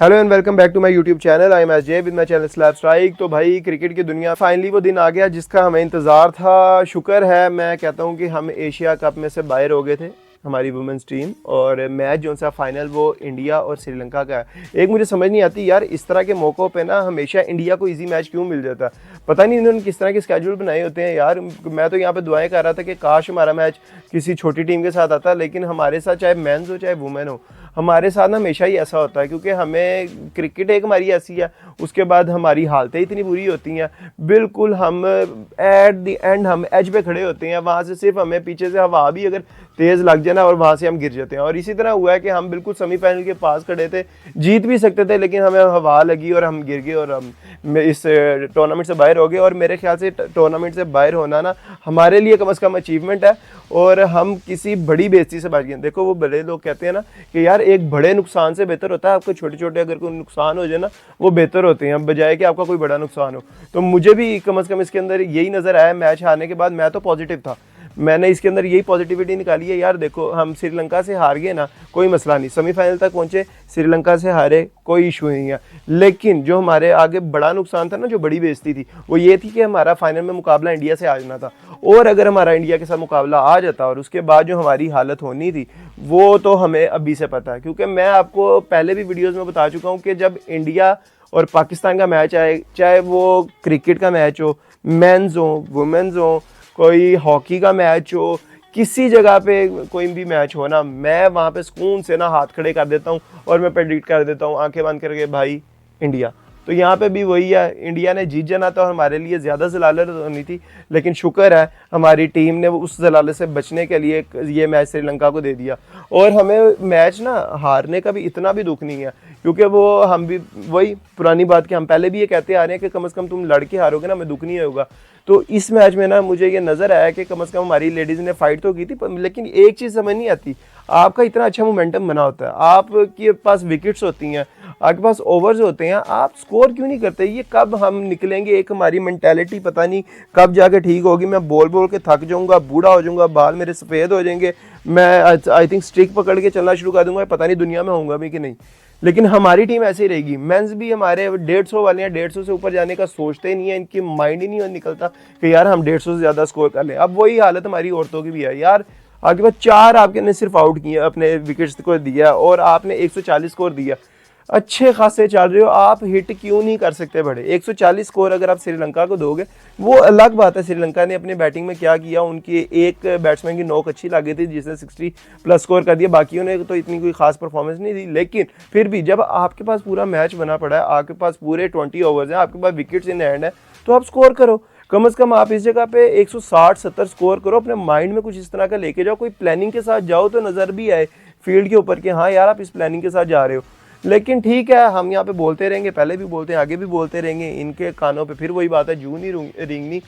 Hello and welcome back to my YouTube channel. I am SJ with my channel slab strike. तो भाई cricket की दुनिया finally वो दिन आ गया जिसका हमें इंतज़ार था। शुक्र है मैं कहता हूँ कि हम एशिया कप में से बाहर हो गए थे, हमारी वुमेंस टीम। और मैच जो सा फाइनल वो इंडिया और श्रीलंका का है। एक मुझे समझ नहीं आती यार, इस तरह के मौक़ों पे ना हमेशा इंडिया को इजी मैच क्यों मिल जाता। पता नहीं इन्होंने किस तरह के स्केड्यूल बनाए होते हैं यार। मैं तो यहाँ पे दुआएं कर रहा था कि काश हमारा मैच किसी छोटी टीम के साथ आता, लेकिन हमारे साथ चाहे मेंस हो चाहे वुमेन हो, हमारे साथ ना हमेशा ही ऐसा होता है। क्योंकि हमें क्रिकेट एक हमारी ऐसी है, उसके बाद हमारी हालतें इतनी बुरी होती हैं, बिल्कुल हम एट द एंड हम एज पे खड़े होते हैं। वहाँ से सिर्फ हमें पीछे से हवा भी अगर तेज़ लग जाए ना और वहाँ से हम गिर जाते हैं। और इसी तरह हुआ है कि हम बिल्कुल सेमीफाइनल के पास खड़े थे, जीत भी सकते थे, लेकिन हमें हवा लगी और हम गिर गए और हम इस टूर्नामेंट से बाहर हो गए। और मेरे ख्याल से टूर्नामेंट से बाहर होना ना हमारे लिए कम से कम अचीवमेंट है, और हम किसी बड़ी बेइज्जती से बच गए। देखो वो बड़े लोग कहते हैं ना कि यार एक बड़े नुकसान से बेहतर होता है आपको छोटे छोटे अगर कोई नुकसान हो जाए ना, वो बेहतर होते हैं बजाय कि आपका कोई बड़ा नुकसान हो। तो मुझे भी कम से कम इसके अंदर यही नज़र आया मैच हारने के बाद। मैं तो पॉजिटिव था, मैंने इसके अंदर यही पॉजिटिविटी निकाली है। यार देखो हम श्रीलंका से हार गए ना, कोई मसला नहीं, सेमीफाइनल तक पहुंचे, श्रीलंका से हारे, कोई इशू नहीं है। लेकिन जो हमारे आगे बड़ा नुकसान था ना, जो बड़ी बेइज्जती थी, वो ये थी कि हमारा फाइनल में मुकाबला इंडिया से आ जाना था। और अगर हमारा इंडिया के साथ मुकाबला आ जाता और उसके बाद जो हमारी हालत होनी थी वो तो हमें अभी से पता है। क्योंकि मैं आपको पहले भी वीडियोज़ में बता चुका हूँ कि जब इंडिया और पाकिस्तान का मैच आए, चाहे वो क्रिकेट का मैच हो, मेंस हो वुमेन्स हो, कोई हॉकी का मैच हो, किसी जगह पे कोई भी मैच हो ना, मैं वहाँ पे सुकून से ना हाथ खड़े कर देता हूँ और मैं प्रेडिक्ट कर देता हूँ आंखें बंद करके, भाई इंडिया। तो यहाँ पे भी वही है, इंडिया ने जीत जाना था और हमारे लिए ज़्यादा जलालत होनी थी। लेकिन शुक्र है हमारी टीम ने उस जलालत से बचने के लिए ये मैच श्रीलंका को दे दिया। और हमें मैच ना हारने का भी इतना भी दुख नहीं है, क्योंकि वो हम भी वही पुरानी बात कि हम पहले भी ये कहते आ रहे हैं कि कम से कम तुम लड़के हारोगे ना, हमें दुख नहीं होगा। तो इस मैच में ना मुझे ये नज़र आया कि कम से कम हमारी लेडीज़ ने फाइट तो की थी, लेकिन एक चीज़ समझ नहीं आती, आपका इतना अच्छा मोमेंटम बना होता है, आपके पास विकेट्स होती हैं, आपके पास ओवर्स होते हैं, आप स्कोर क्यों नहीं करते। ये कब हम निकलेंगे, एक हमारी मेंटालिटी पता नहीं कब जाके ठीक होगी। मैं बोल बोल के थक जाऊंगा, बूढ़ा हो जाऊंगा, बाल मेरे सफ़ेद हो जाएंगे, मैं आई थिंक स्टिक पकड़ के चलना शुरू कर दूंगा, पता नहीं दुनिया में होऊंगा भी कि नहीं। लेकिन हमारी टीम ऐसे ही रहेगी। मेंस भी हमारे 150 वाले हैं, 150 से ऊपर जाने का सोचते ही नहीं है, इनकी माइंड ही नहीं निकलता कि यार हम 150 से ज़्यादा स्कोर कर लें। अब वही हालत हमारी औरतों की भी है यार, आपके पास 4 आपके ने सिर्फ आउट किए, अपने विकेट्स को दिया और आपने 140 स्कोर दिया, अच्छे खासे चल रहे हो, आप हिट क्यों नहीं कर सकते बड़े। 140 स्कोर अगर आप श्रीलंका को दोगे, वो अलग बात है। श्रीलंका ने अपनी बैटिंग में क्या किया, उनकी एक बैट्समैन की नोक अच्छी लगी थी जिसने 60+ स्कोर कर दिया, बाकियों ने तो इतनी कोई खास परफॉर्मेंस नहीं दी। लेकिन फिर भी जब आपके पास पूरा मैच बना पड़ा है, आपके पास पूरे 20 ओवर्स हैं, आपके पास विकेट्स इन हैंड है, तो आप स्कोर करो। कम से कम आप इस जगह पे 160-70 स्कोर करो, अपने माइंड में कुछ इस तरह का लेके जाओ, कोई प्लानिंग के साथ जाओ तो नज़र भी आए फील्ड के ऊपर कि हाँ यार आप इस प्लानिंग के साथ जा रहे हो। लेकिन ठीक है, हम यहाँ पे बोलते रहेंगे, पहले भी बोलते हैं, आगे भी बोलते रहेंगे, इनके कानों पे फिर वही बात है, जू नहीं रिंगनी।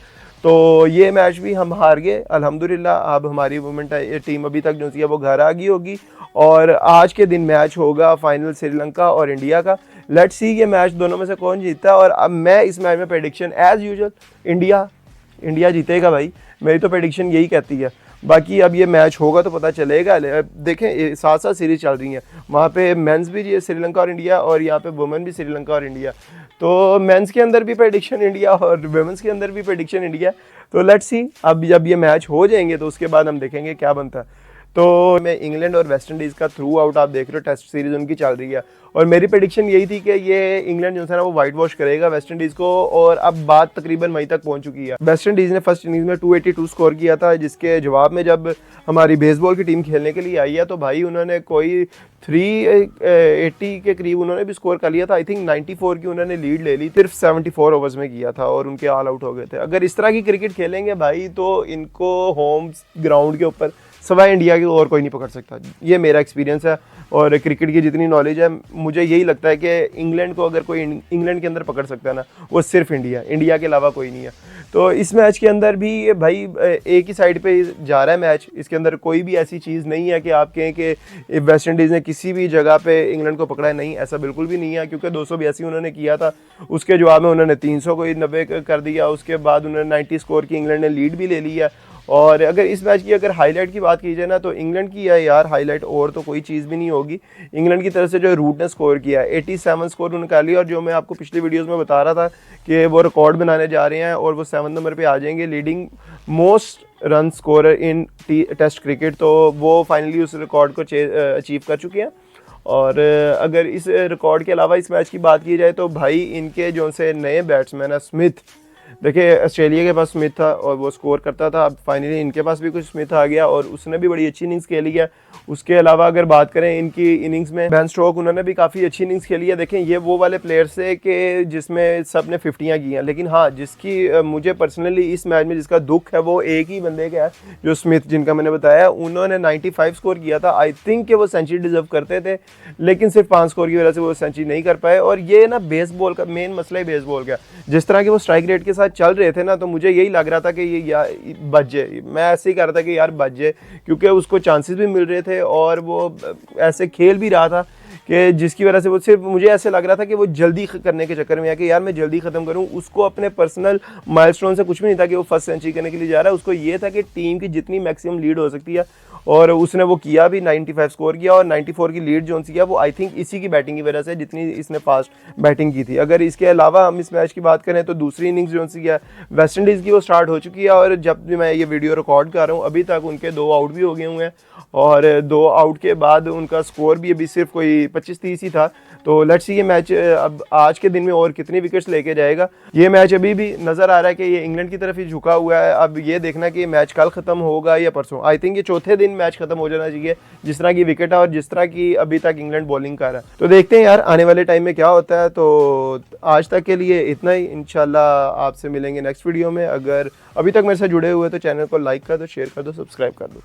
तो ये मैच भी हम हार गए अल्हम्दुलिल्लाह। अब हमारी वुमेन टीम अभी तक जो सी है वो घर आ गई होगी, और आज के दिन मैच होगा फाइनल श्रीलंका और इंडिया का। लेट्स सी ये मैच दोनों में से कौन जीतता है। और अब मैं इस मैच में प्रेडिक्शन एज यूजुअल इंडिया जीतेगा भाई, मेरी तो प्रेडिक्शन यही कहती है। बाकी अब ये मैच होगा तो पता चलेगा। देखें साथ साथ सीरीज चल रही हैं, वहाँ पे मेंस भी श्रीलंका और इंडिया, और यहाँ पे वुमेन भी श्रीलंका और इंडिया। तो मेंस के अंदर भी प्रेडिक्शन इंडिया और वुमेन्स के अंदर भी प्रेडिक्शन इंडिया। तो लेट्स सी अब जब ये मैच हो जाएंगे तो उसके बाद हम देखेंगे क्या बनता है। तो मैं इंग्लैंड और वेस्ट इंडीज़ का थ्रू आउट आप देख रहे हो, टेस्ट सीरीज उनकी चल रही है, और मेरी प्रेडिक्शन यही थी कि ये इंग्लैंड जो है ना वो वाइट वॉश करेगा वेस्ट इंडीज़ को। और अब बात तकरीबन वहीं तक पहुंच चुकी है। वेस्ट इंडीज़ ने फर्स्ट इनिंग्स में 282 स्कोर किया था, जिसके जवाब में जब हमारी बेसबॉल की टीम खेलने के लिए आई है तो भाई उन्होंने कोई 380 के करीब उन्होंने भी स्कोर कर लिया था। आई थिंक 94 की उन्होंने लीड ले ली, सिर्फ 74 ओवर्स में किया था और उनके ऑल आउट हो गए थे। अगर इस तरह की क्रिकेट खेलेंगे भाई तो इनको होम ग्राउंड के ऊपर सवाए इंडिया के और कोई नहीं पकड़ सकता। ये मेरा एक्सपीरियंस है, और क्रिकेट की जितनी नॉलेज है मुझे यही लगता है कि इंग्लैंड को अगर कोई इंग्लैंड के अंदर पकड़ सकता है ना, वो सिर्फ इंडिया के अलावा कोई नहीं है। तो इस मैच के अंदर भी भाई एक ही साइड पे जा रहा है मैच, इसके अंदर कोई भी ऐसी चीज़ नहीं है कि आप कहें कि वेस्ट इंडीज़ ने किसी भी जगह पे इंग्लैंड को पकड़ा है, नहीं, ऐसा बिल्कुल भी नहीं है। क्योंकि 282 उन्होंने किया था, उसके जवाब में उन्होंने 300 को 90 कर दिया, उसके बाद उन्होंने 90 स्कोर की इंग्लैंड ने लीड भी ले ली है। और अगर इस मैच की अगर हाईलाइट की बात की जाए ना, तो इंग्लैंड की है यार हाईलाइट, और तो कोई चीज़ भी नहीं होगी। इंग्लैंड की तरफ से जो रूट ने स्कोर किया 87 स्कोर उन्होंने कर लिया, और जो मैं आपको पिछली वीडियोस में बता रहा था कि वो रिकॉर्ड बनाने जा रहे हैं और वो 7 नंबर पे आ जाएंगे, leading most run scorer in test cricket, तो वो फाइनली उस रिकॉर्ड को अचीव कर चुके हैं। और अगर इस रिकॉर्ड के अलावा इस मैच की बात की जाए तो भाई इनके जो से नए बैट्समैन है स्मिथ, देखिए ऑस्ट्रेलिया के पास स्मिथ था और वो स्कोर करता था, अब फाइनली इनके पास भी कुछ स्मिथ आ गया और उसने भी बड़ी अच्छी इनिंग्स खेली है। उसके अलावा अगर बात करें इनकी इनिंग्स में, बेन स्टोक उन्होंने भी काफ़ी अच्छी इनिंग्स खेली है। देखें ये वो वाले प्लेयर्स है कि जिसमें सब ने 50 की हैं, लेकिन हाँ जिसकी मुझे पर्सनली इस मैच में जिसका दुख है वो एक ही बंदे का है, जो स्मिथ जिनका मैंने बताया, उन्होंने 95 स्कोर किया था। आई थिंक कि वो सेंचुरी डिजर्व करते थे, लेकिन सिर्फ 5 स्कोर की वजह से वो सेंचुरी नहीं कर पाए। और ये ना बेसबॉल का मेन मसला ही बेसबॉल का, जिस तरह के वो स्ट्राइक रेट के साथ चल रहे थे ना, तो मुझे यही लग रहा था कि ये यार बच जाए, मैं ऐसे ही कर रहा था कि यार बच जाए, क्योंकि उसको चांसेस भी मिल रहे थे और वो ऐसे खेल भी रहा था कि जिसकी वजह से वो सिर्फ मुझे ऐसे लग रहा था कि वो जल्दी करने के चक्कर में है कि यार मैं जल्दी ख़त्म करूं। उसको अपने पर्सनल माइलस्टोन से कुछ भी नहीं था कि वो फर्स्ट सेंचुरी करने के लिए जा रहा है, उसको ये था कि टीम की जितनी मैक्सिमम लीड हो सकती है, और उसने वो किया भी, 95 स्कोर किया। और 94 की लीड जो सी किया वो आई थिंक इसी की बैटिंग की वजह से, जितनी इसने फास्ट बैटिंग की थी। अगर इसके अलावा हम इस मैच की बात करें तो दूसरी इनिंग्स जो सी है वेस्ट इंडीज़ की वो स्टार्ट हो चुकी है, और जब भी मैं ये वीडियो रिकॉर्ड कर रहा हूँ अभी तक उनके 2 आउट भी हो गए हुए हैं, और 2 आउट के बाद उनका स्कोर भी अभी सिर्फ कोई 25-30 ही था। तो लेट्स सी ये मैच अब आज के दिन में और कितनी विकेट्स लेके जाएगा। ये मैच अभी भी नज़र आ रहा है कि ये इंग्लैंड की तरफ ही झुका हुआ है। अब ये देखना कि ये मैच कल ख़त्म होगा या परसों। आई थिंक ये चौथे दिन मैच खत्म हो जाना चाहिए, जिस तरह की विकेट है और जिस तरह की अभी तक इंग्लैंड बॉलिंग कर रहा है। तो देखते हैं यार आने वाले टाइम में क्या होता है। तो आज तक के लिए इतना ही, इंशाल्लाह आपसे मिलेंगे नेक्स्ट वीडियो में। अगर अभी तक मेरे साथ जुड़े हुए तो चैनल को लाइक कर दो, शेयर कर दो, सब्सक्राइब कर दो।